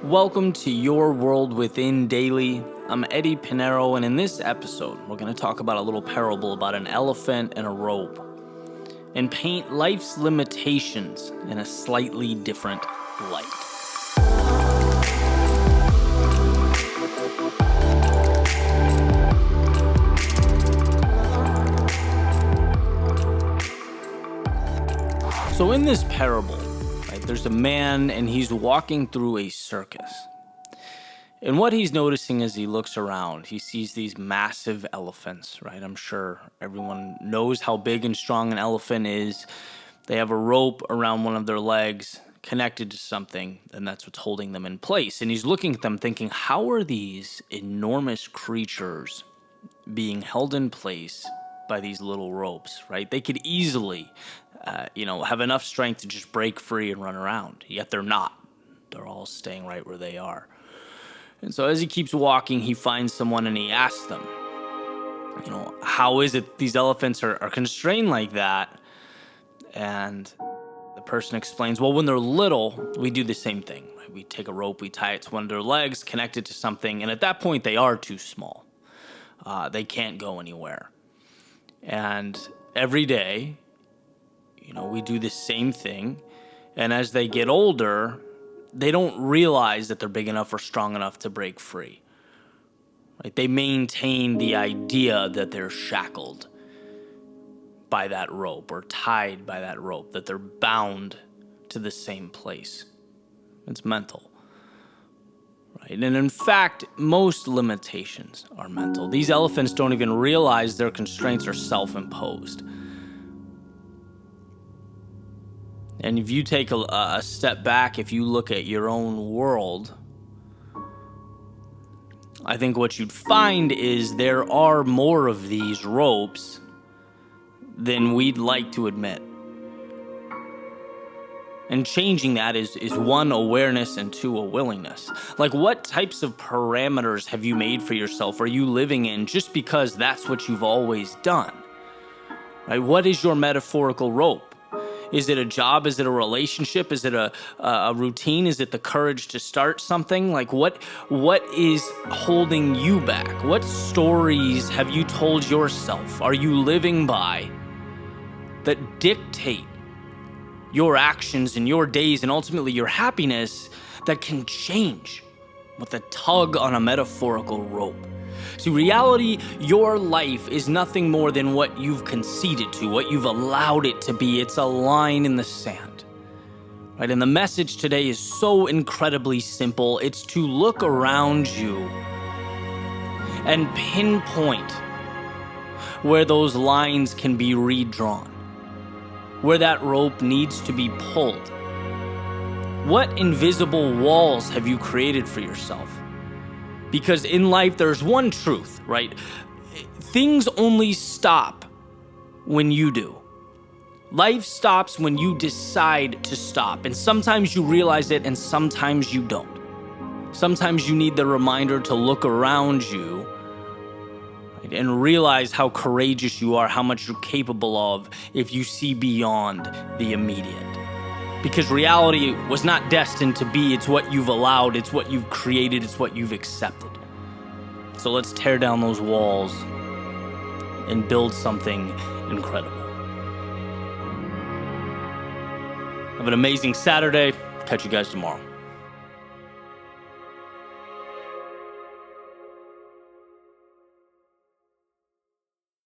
Welcome to Your World Within Daily. I'm Eddie Pinero, and in this episode, we're going to talk about a little parable about an elephant and a rope and paint life's limitations in a slightly different light. So in this parable, there's a man and he's walking through a circus. And what he's noticing as he looks around, he sees these massive elephants, right? I'm sure everyone knows how big and strong an elephant is. They have a rope around one of their legs connected to something, and that's what's holding them in place. And he's looking at them thinking, how are these enormous creatures being held in place by these little ropes, right? They could easily have enough strength to just break free and run around. Yet they're not. They're all staying right where they are. And so as he keeps walking, he finds someone and he asks them, how is it these elephants are constrained like that? And the person explains, well, when they're little, we do the same thing. Right? We take a rope, we tie it to one of their legs, connect it to something, and at that point, they are too small. They can't go anywhere. And every day, we do the same thing. And as they get older, they don't realize that they're big enough or strong enough to break free. Right? They maintain the idea that they're shackled by that rope or tied by that rope, that they're bound to the same place. It's mental. Right? And in fact, most limitations are mental. These elephants don't even realize their constraints are self-imposed. And if you take a step back, if you look at your own world, I think what you'd find is there are more of these ropes than we'd like to admit. And changing that is one, awareness, and two, a willingness. Like, what types of parameters have you made for yourself? Are you living in just because that's what you've always done? Right? What is your metaphorical rope? Is it a job? Is it a relationship? Is it a routine? Is it the courage to start something? Like, what is holding you back? What stories have you told yourself? Are you living by that dictate your actions and your days and ultimately your happiness that can change with a tug on a metaphorical rope? See, reality, your life is nothing more than what you've conceded to, what you've allowed it to be. It's a line in the sand, right? And the message today is so incredibly simple. It's to look around you and pinpoint where those lines can be redrawn, where that rope needs to be pulled. What invisible walls have you created for yourself? Because in life, there's one truth, right? Things only stop when you do. Life stops when you decide to stop. And sometimes you realize it and sometimes you don't. Sometimes you need the reminder to look around you, right, and realize how courageous you are, how much you're capable of if you see beyond the immediate. Because reality was not destined to be. It's what you've allowed. It's what you've created. It's what you've accepted. So let's tear down those walls and build something incredible. Have an amazing Saturday. Catch you guys tomorrow.